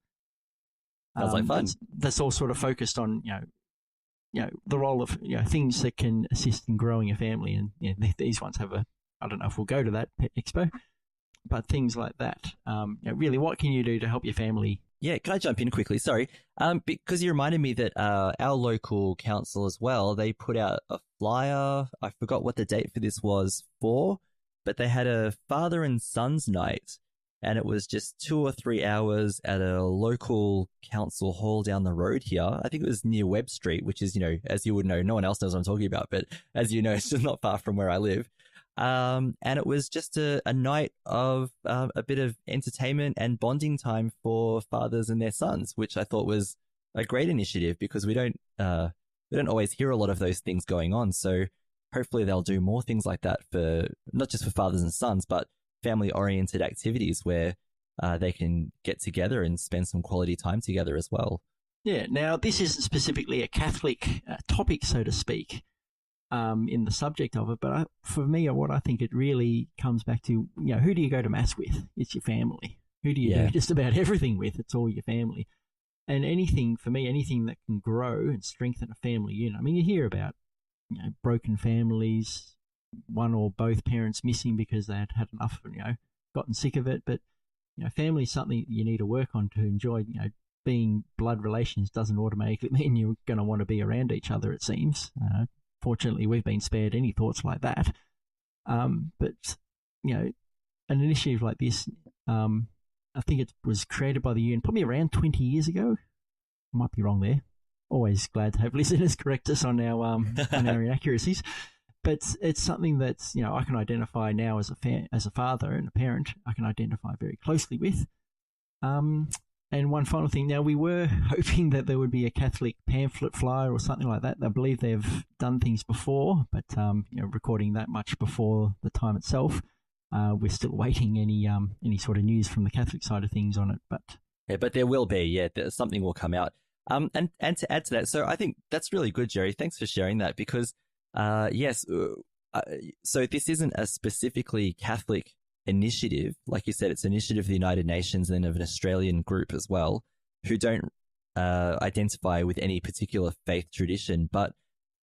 Sounds like fun. That's all sort of focused on the role of things that can assist in growing a family, and these ones have I don't know if we'll go to that pet expo, but things like that. Really, what can you do to help your family? Yeah, can I jump in quickly? Sorry. Because you reminded me that our local council as well, they put out a flyer. I forgot what the date for this was for, but they had a father and son's night, and it was just 2 or 3 hours at a local council hall down the road here. I think it was near Webb Street, which is, as you would know, no one else knows what I'm talking about, but as you know, it's just not far from where I live. And it was just a night of a bit of entertainment and bonding time for fathers and their sons, which I thought was a great initiative, because we don't always hear a lot of those things going on. So hopefully they'll do more things like that, for not just for fathers and sons, but family-oriented activities where they can get together and spend some quality time together as well. Yeah. Now, this isn't specifically a Catholic topic, so to speak, in the subject of it, but for me, what I think it really comes back to, who do you go to mass with? It's your family. Who do you do just about everything with? It's all your family. And anything, for me, anything that can grow and strengthen a family unit. I mean, you hear about, broken families, one or both parents missing because they had enough, gotten sick of it. But, family is something you need to work on to enjoy. Being blood relations doesn't automatically mean you're going to want to be around each other, it seems. Fortunately, we've been spared any thoughts like that. But, an initiative like this, I think it was created by the UN probably around 20 years ago. I might be wrong there. Always glad to have listeners correct us on our on our inaccuracies. But it's something that I can identify now as a father and a parent. I can identify very closely with. And one final thing. Now, we were hoping that there would be a Catholic pamphlet flyer or something like that. I believe they've done things before, but recording that much before the time itself. We're still waiting any sort of news from the Catholic side of things on it, but there will be. Something will come out. And to add to that, so I think that's really good, Gerry. Thanks for sharing that because so this isn't a specifically Catholic initiative. Like you said, it's an initiative of the United Nations and of an Australian group as well, who don't identify with any particular faith tradition. But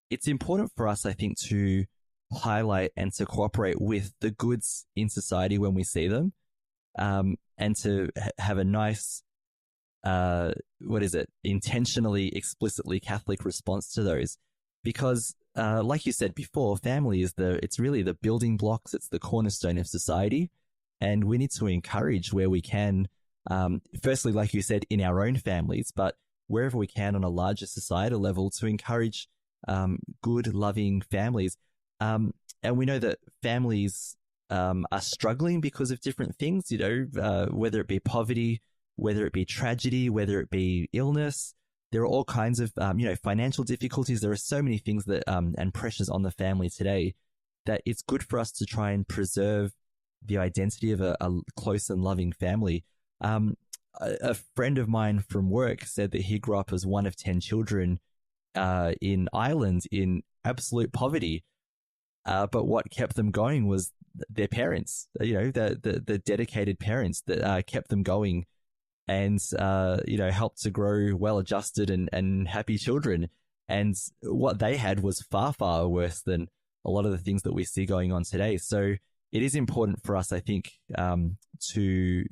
it's important for us, I think, to highlight and to cooperate with the goods in society when we see them, and to have a nice, intentionally, explicitly Catholic response to those. Because, like you said before, family it's really the building blocks, it's the cornerstone of society, and we need to encourage where we can, firstly, like you said, in our own families, but wherever we can on a larger societal level to encourage good, loving families. And we know that families are struggling because of different things, whether it be poverty, whether it be tragedy, whether it be illness. There are all kinds of, financial difficulties. There are so many things that and pressures on the family today that it's good for us to try and preserve the identity of a close and loving family. A friend of mine from work said that he grew up as one of 10 children in Ireland in absolute poverty. But what kept them going was their parents, the dedicated parents that kept them going and, helped to grow well-adjusted and happy children. And what they had was far, far worse than a lot of the things that we see going on today. So it is important for us, I think, to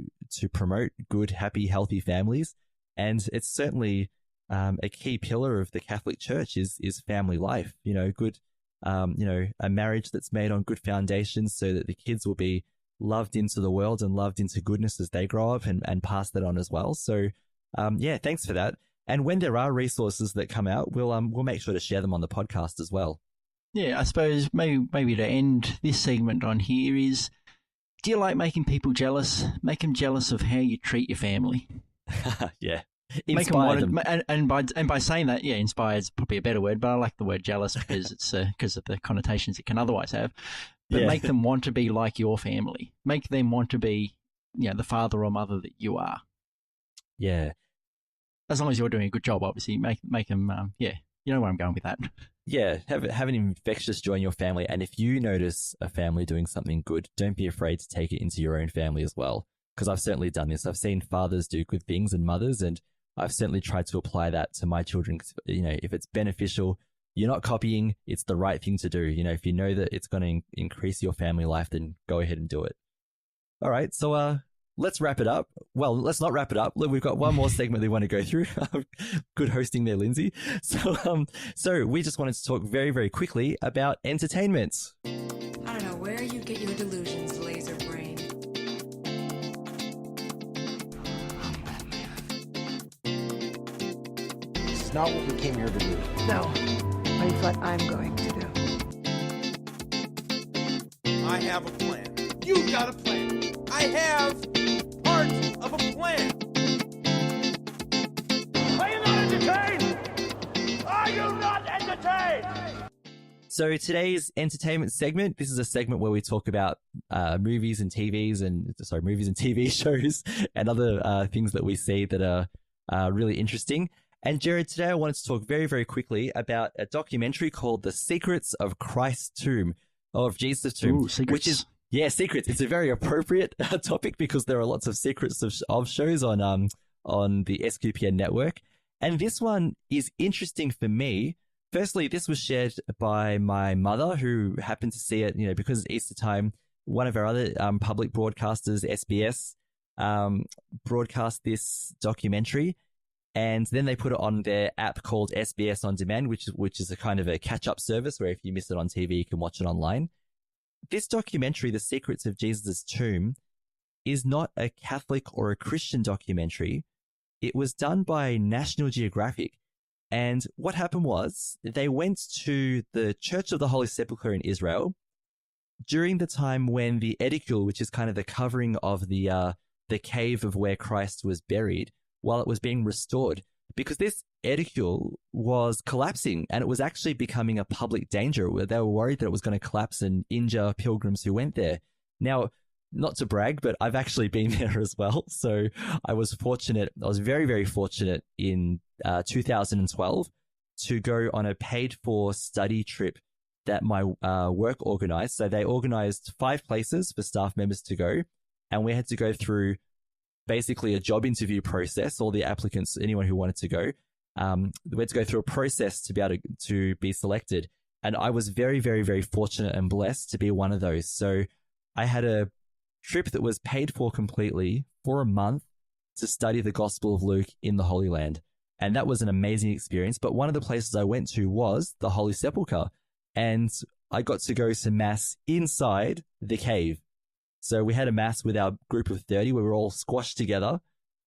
promote good, happy, healthy families. And it's certainly a key pillar of the Catholic Church is family life, good. A marriage that's made on good foundations so that the kids will be loved into the world and loved into goodness as they grow up and pass that on as well. So, thanks for that. And when there are resources that come out, we'll make sure to share them on the podcast as well. Yeah, I suppose maybe to end this segment on here is, do you like making people jealous? Make them jealous of how you treat your family. Yeah. Inspire them. And by saying that, inspire is probably a better word, but I like the word jealous because it's because of the connotations it can otherwise have. But make them want to be like your family. Make them want to be, the father or mother that you are. Yeah. As long as you're doing a good job, obviously, make them. You know where I'm going with that. Yeah, have an infectious joy in your family, and if you notice a family doing something good, don't be afraid to take it into your own family as well. Because I've certainly done this. I've seen fathers do good things and mothers, and I've certainly tried to apply that to my children. If it's beneficial, you're not copying, it's the right thing to do. If you know that it's going to increase your family life, then go ahead and do it. All right. So, let's wrap it up. Well, let's not wrap it up. Look, we've got one more segment we want to go through. Good hosting there, Lindsay. So we just wanted to talk very, very quickly about entertainment. I don't know where you get your delusions, laser brain. This is not what we came here to do. No, but it's what I'm going to do. I have a plan. You've got a plan. I have part of a plan. Are you not entertained? Are you not entertained? So today's entertainment segment, this is a segment where we talk about movies and TV shows and other things that we see that are really interesting. And Jared, today I wanted to talk very, very quickly about a documentary called The Secrets of Christ's Tomb, or of Jesus' Tomb, Ooh, secrets. which is Yeah, secrets. It's a very appropriate topic because there are lots of secrets of shows on the SQPN network. And this one is interesting for me. Firstly, this was shared by my mother, who happened to see it, because it's Easter time. One of our other public broadcasters, SBS, broadcast this documentary, and then they put it on their app called SBS On Demand, which is a kind of a catch-up service where if you miss it on TV, you can watch it online. This documentary, The Secrets of Jesus' Tomb, is not a Catholic or a Christian documentary. It was done by National Geographic. And what happened was they went to the Church of the Holy Sepulchre in Israel during the time when the edicule, which is kind of the covering of the cave of where Christ was buried, while it was being restored, because this edicule was collapsing and it was actually becoming a public danger. They were worried that it was going to collapse and injure pilgrims who went there. Now, not to brag, but I've actually been there as well. So I was fortunate. I was very, very fortunate in 2012 to go on a paid-for study trip that my work organized. So they organized 5 places for staff members to go, and we had to go through basically a job interview process. All the applicants, anyone who wanted to go, we had to go through a process to be able to be selected. And I was very, very, very fortunate and blessed to be one of those. So I had a trip that was paid for completely for a month to study the Gospel of Luke in the Holy Land. And that was an amazing experience. But one of the places I went to was the Holy Sepulchre. And I got to go to Mass inside the cave. So we had a Mass with our group of 30. We were all squashed together.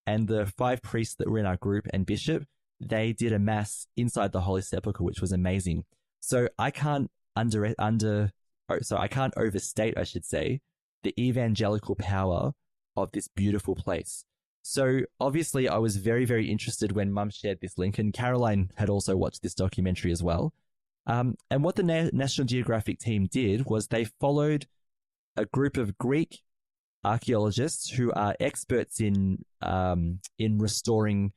And the 5 priests that were in our group and bishop, they did a Mass inside the Holy Sepulchre, which was amazing. So I can't I can't overstate, I should say, the evangelical power of this beautiful place. So obviously I was very, very interested when Mum shared this link, and Caroline had also watched this documentary as well. And what the National Geographic team did was they followed a group of Greek archaeologists who are experts in restoring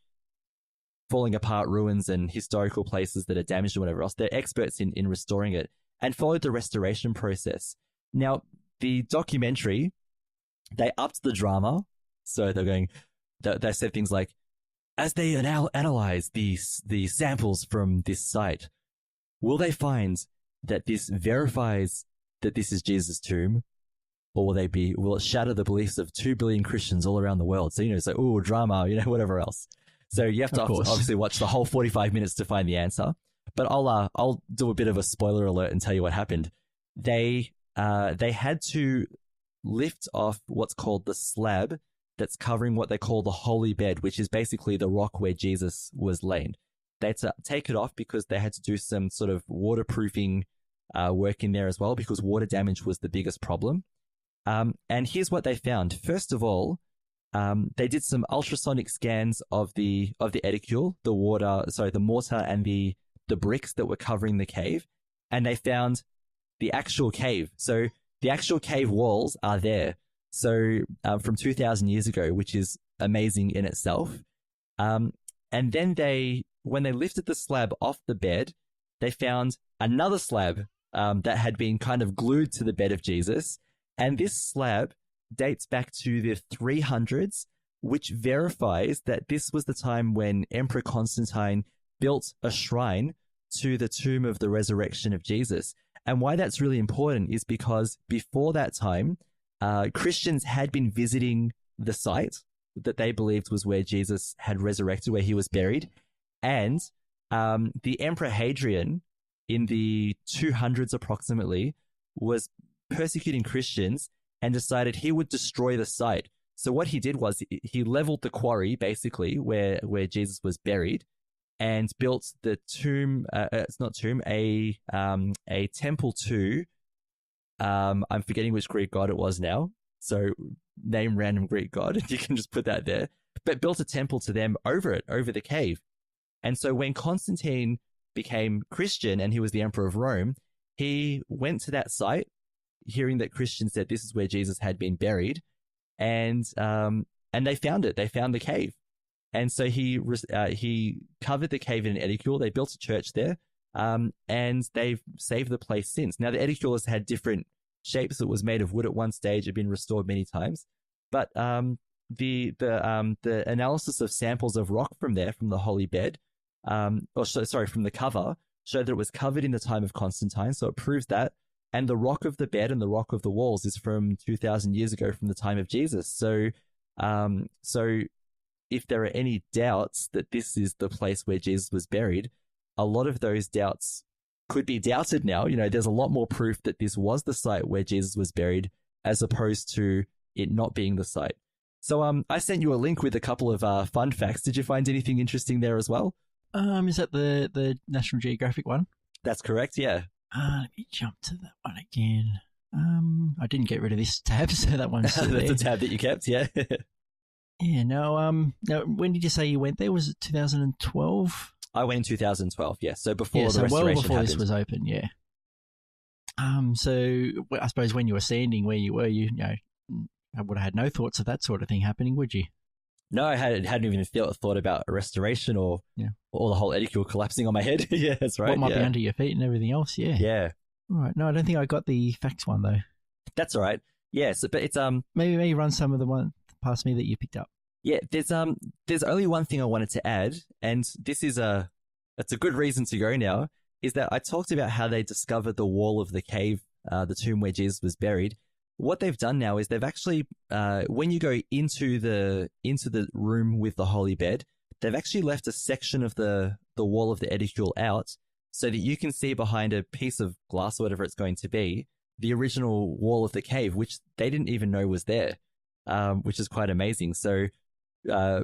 falling apart ruins and historical places that are damaged or whatever else. They're experts in restoring it, and followed the restoration process. Now, the documentary, they upped the drama. So they said things like, as they analyze the samples from this site, will they find that this verifies that this is Jesus' tomb? Or will it shatter the beliefs of 2 billion Christians all around the world? So, drama, whatever else. So you have to obviously watch the whole 45 minutes to find the answer. But I'll do a bit of a spoiler alert and tell you what happened. They had to lift off what's called the slab that's covering what they call the holy bed, which is basically the rock where Jesus was laid. They had to take it off because they had to do some sort of waterproofing work in there as well, because water damage was the biggest problem. And here's what they found. First of all, they did some ultrasonic scans of the edicule, the mortar and the bricks that were covering the cave, and they found the actual cave. So the actual cave walls are there. So from 2,000 years ago, which is amazing in itself. And then when they lifted the slab off the bed, they found another slab that had been kind of glued to the bed of Jesus. And this slab dates back to the 300s, which verifies that this was the time when Emperor Constantine built a shrine to the tomb of the resurrection of Jesus. And why that's really important is because before that time, Christians had been visiting the site that they believed was where Jesus had resurrected, where he was buried. And the Emperor Hadrian, in the 200s approximately, was persecuting Christians and decided he would destroy the site. So what he did was he leveled the quarry, basically, where Jesus was buried, and built the tomb. A temple to. I'm forgetting which Greek god it was now. So name random Greek god, and you can just put that there. But built a temple to them over the cave. And so when Constantine became Christian and he was the emperor of Rome, he went to that site, hearing that Christians said this is where Jesus had been buried, and they found it. They found the cave, and so he covered the cave in an edicule. They built a church there, and they've saved the place since. Now the edicule has had different shapes. It was made of wood at one stage, had been restored many times. But the analysis of samples of rock from there, from the holy bed, from the cover, showed that it was covered in the time of Constantine. So it proves that. And the rock of the bed and the rock of the walls is from 2,000 years ago, from the time of Jesus. So if there are any doubts that this is the place where Jesus was buried, a lot of those doubts could be doubted now. There's a lot more proof that this was the site where Jesus was buried, as opposed to it not being the site. So I sent you a link with a couple of fun facts. Did you find anything interesting there as well? Is that the National Geographic one? That's correct, yeah. Let me jump to that one again. I didn't get rid of this tab, so that one's still That's there. a tab that you kept, yeah. Yeah, no, now, when did you say you went there? Was it 2012? I went in 2012, yeah. So before the so restoration well before happened. this was open, yeah. So I suppose when you were standing where you were, I would have had no thoughts of that sort of thing happening, would you? No, I hadn't even thought about a restoration or the whole edicule collapsing on my head. Yeah, that's right. What might be under your feet and everything else, yeah. Yeah. All right. No, I don't think I got the facts one, though. That's all right. Yeah, so, but it's Maybe run some of the one past me that you picked up. Yeah, there's only one thing I wanted to add, and this is it's a good reason to go now, is that I talked about how they discovered the wall of the cave, the tomb where Jesus was buried. What they've done now is they've actually, when you go into the room with the holy bed, they've actually left a section of the wall of the edicule out, so that you can see behind a piece of glass or whatever it's going to be, the original wall of the cave, which they didn't even know was there, which is quite amazing. So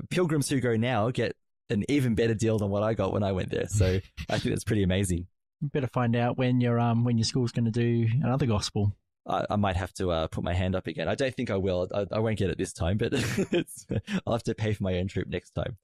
pilgrims who go now get an even better deal than what I got when I went there. So I think that's pretty amazing. You better find out when your school's going to do another gospel. I might have to put my hand up again. I don't think I will. I won't get it this time, but I'll have to pay for my own trip next time.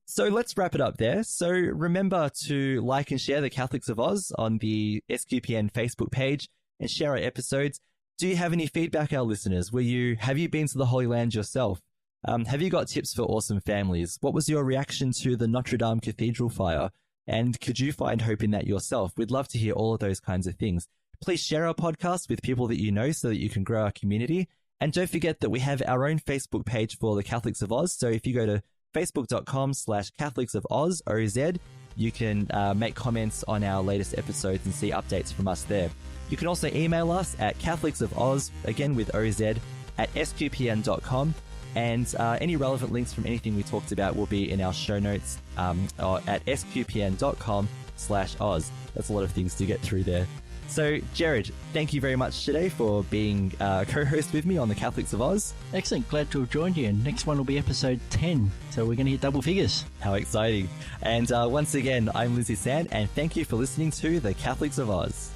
So let's wrap it up there. So remember to like and share the Catholics of Oz on the SQPN Facebook page and share our episodes. Do you have any feedback, our listeners? Have you been to the Holy Land yourself? Have you got tips for awesome families? What was your reaction to the Notre Dame Cathedral fire? And could you find hope in that yourself? We'd love to hear all of those kinds of things. Please share our podcast with people that you know so that you can grow our community. And don't forget that we have our own Facebook page for the Catholics of Oz. So if you go to facebook.com/Catholics of Oz, OZ, you can make comments on our latest episodes and see updates from us there. You can also email us at catholicsofOz, again with OZ, at sqpn.com. And any relevant links from anything we talked about will be in our show notes or at sqpn.com/Oz. That's a lot of things to get through there. So, Jared, thank you very much today for being co-host with me on the Catholics of Oz. Excellent. Glad to have joined you. And next one will be episode 10. So we're going to hit double figures. How exciting. And once again, I'm Lindsay Sand, and thank you for listening to the Catholics of Oz.